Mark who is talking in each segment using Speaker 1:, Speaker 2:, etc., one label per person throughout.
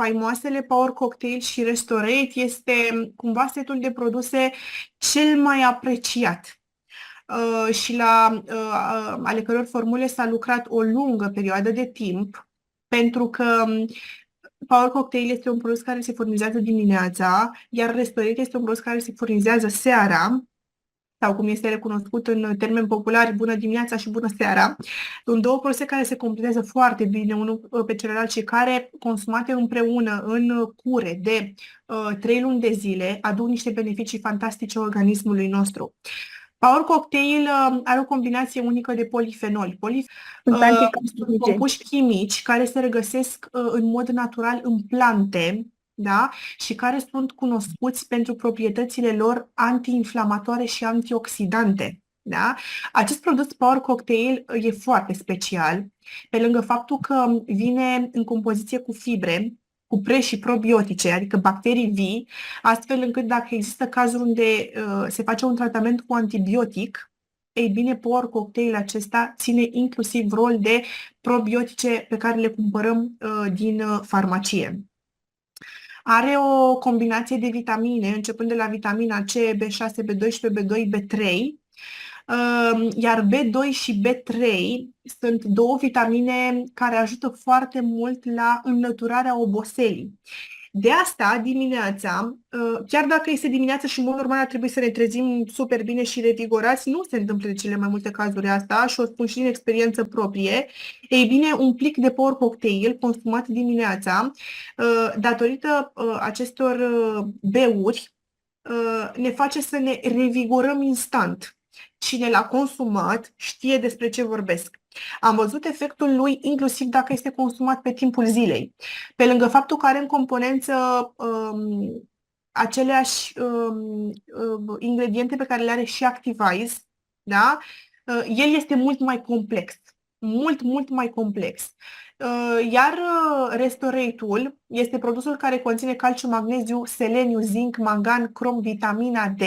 Speaker 1: faimoasele Power Cocktail și Restorate este cumva setul de produse cel mai apreciat și ale căror formule s-a lucrat o lungă perioadă de timp, pentru că Power Cocktail este un produs care se furnizează dimineața, iar Restorate este un produs care se furnizează seara, sau cum este recunoscut în termeni populari, bună dimineața și bună seara. Sunt două produse care se completează foarte bine unul pe celălalt și care, consumate împreună în cure de 3 luni de zile, aduc niște beneficii fantastice organismului nostru. Power Cocktail are o combinație unică de polifenoli.
Speaker 2: Sunt
Speaker 1: Sunt
Speaker 2: anticancerigen.
Speaker 1: compuși chimici care se regăsesc în mod natural în plante, da? Și care sunt cunoscuți pentru proprietățile lor antiinflamatoare și antioxidante. Da? Acest produs Power Cocktail e foarte special, pe lângă faptul că vine în compoziție cu fibre, cu și probiotice, adică bacterii vii, astfel încât dacă există cazuri unde se face un tratament cu antibiotic, ei bine, Power Cocktail acesta ține inclusiv rol de probiotice pe care le cumpărăm din farmacie. Are o combinație de vitamine, începând de la vitamina C, B6, B12, B2, B3, iar B2 și B3 sunt două vitamine care ajută foarte mult la înlăturarea oboselii. De asta, dimineața, chiar dacă este dimineața și în mod normal ar trebui să ne trezim super bine și revigorați, nu se întâmplă de cele mai multe cazuri asta și o spun și din experiență proprie. Ei bine, un plic de Power Cocktail consumat dimineața, datorită acestor beuri, ne face să ne revigorăm instant. Cine l-a consumat știe despre ce vorbesc. Am văzut efectul lui inclusiv dacă este consumat pe timpul zilei. Pe lângă faptul că are în componență aceleași ingrediente pe care le are și Activise, da? El este mult mai complex. Mult mai complex. Iar Restorate-ul este produsul care conține calciu, magneziu, seleniu, zinc, mangan, crom, vitamina D.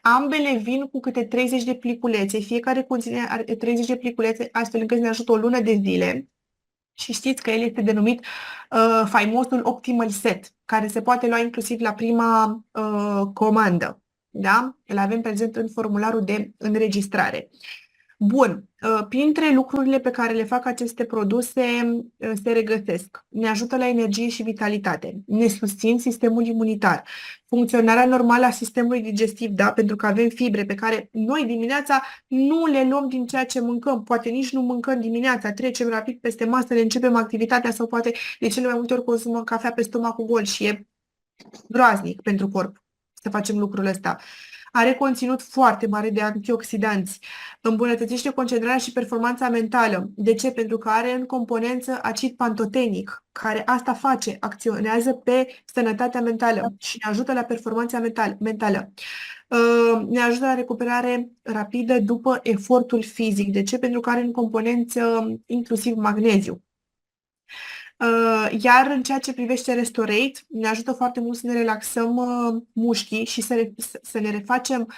Speaker 1: Ambele vin cu câte 30 de pliculețe, fiecare conține 30 de pliculețe, astfel încât ne ajută o lună de zile. Și știți că el este denumit faimosul Optimal Set, care se poate lua inclusiv la prima comandă. Da? Îl avem prezent în formularul de înregistrare. Bun, printre lucrurile pe care le fac aceste produse se regăsesc. Ne ajută la energie și vitalitate, ne susțin sistemul imunitar, funcționarea normală a sistemului digestiv, da? Pentru că avem fibre pe care noi dimineața nu le luăm din ceea ce mâncăm, poate nici nu mâncăm dimineața, trecem rapid peste masă, ne începem activitatea sau poate de cele mai multe ori consumăm cafea pe stomacul gol și e groaznic pentru corp să facem lucrul ăsta. Are conținut foarte mare de antioxidanți, îmbunătățește concentrarea și performanța mentală. De ce? Pentru că are în componență acid pantotenic, care asta face, acționează pe sănătatea mentală și ne ajută la performanța mentală. Ne ajută la recuperare rapidă după efortul fizic. De ce? Pentru că are în componență inclusiv magneziu. Iar în ceea ce privește Restorate, ne ajută foarte mult să ne relaxăm mușchii și să ne refacem,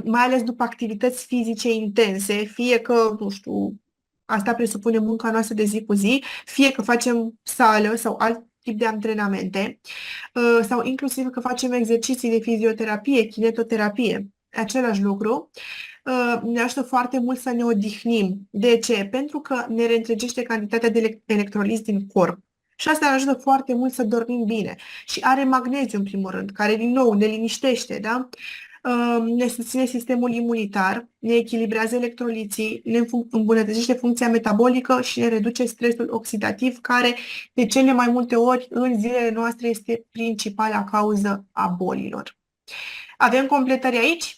Speaker 1: mai ales după activități fizice intense, fie că, nu știu, asta presupune munca noastră de zi cu zi, fie că facem sală sau alt tip de antrenamente, sau inclusiv că facem exerciții de fizioterapie, kinetoterapie, același lucru. Ne ajută foarte mult să ne odihnim. De ce? Pentru că ne reîntregește cantitatea de electroliți din corp. Și asta ne ajută foarte mult să dormim bine. Și are magneziu, în primul rând, care, din nou, ne liniștește, da? Ne susține sistemul imunitar, ne echilibrează electroliții, ne îmbunătățește funcția metabolică și ne reduce stresul oxidativ, care, de cele mai multe ori, în zilele noastre, este principala cauză a bolilor. Avem completări aici?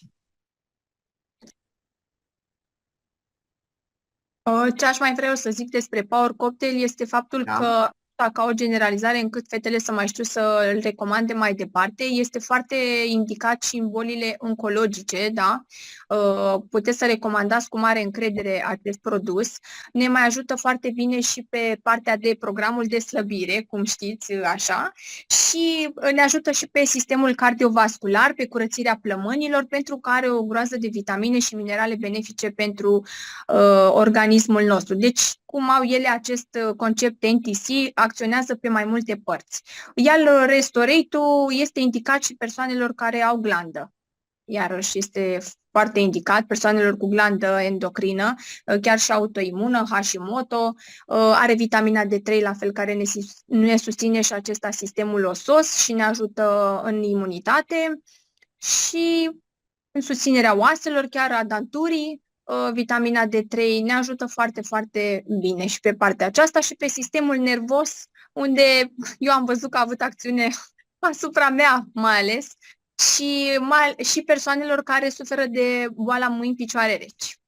Speaker 2: Ce aș mai vrea eu să zic despre Power Cocktail este faptul
Speaker 1: Da.
Speaker 2: că, ca o generalizare încât fetele să mai știu să îl recomande mai departe, este foarte indicat și în bolile oncologice, da? Puteți să recomandați cu mare încredere acest produs. Ne mai ajută foarte bine și pe partea de programul de slăbire, cum știți, așa, și ne ajută și pe sistemul cardiovascular, pe curățirea plămânilor, pentru că are o groază de vitamine și minerale benefice pentru organismul nostru. Deci, cum au ele acest concept NTC, acționează pe mai multe părți. Iar Restorate-ul este indicat și persoanelor care au glandă. Iarăși este foarte indicat persoanelor cu glandă endocrină, chiar și autoimună, Hashimoto, are vitamina D3 la fel care ne susține și acesta sistemul osos și ne ajută în imunitate și în susținerea oaselor, chiar a danturii. Vitamina D3 ne ajută foarte, foarte bine și pe partea aceasta și pe sistemul nervos, unde eu am văzut că a avut acțiune asupra mea mai ales și persoanelor care suferă de boala mâini-picioare reci.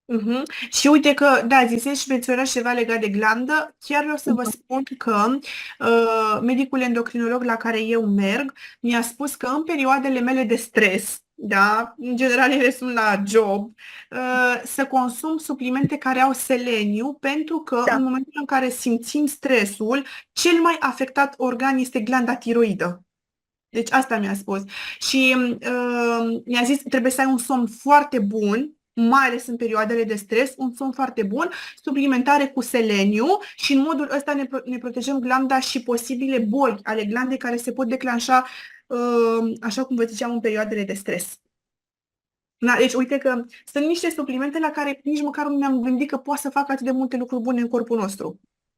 Speaker 1: Mhm. Și uite că, da, zisei și menționați ceva legat de glandă. Chiar vreau să vă spun că medicul endocrinolog la care eu merg mi-a spus că în perioadele mele de stres, da, în general ele sunt la job, să consum suplimente care au seleniu, pentru că
Speaker 2: Da,
Speaker 1: în momentul în care simțim stresul, cel mai afectat organ este glanda tiroidă. Deci asta mi-a spus. Și mi-a zis, trebuie să ai un somn foarte bun, mai ales în perioadele de stres, un somn foarte bun, suplimentare cu seleniu și în modul ăsta ne protejăm glanda și posibile boli ale glandei care se pot declanșa, așa cum vă ziceam, în perioadele de stres. Da, deci uite că sunt niște suplimente la care nici măcar nu mi-am gândit că poate să facă atât de multe lucruri bune în corpul nostru.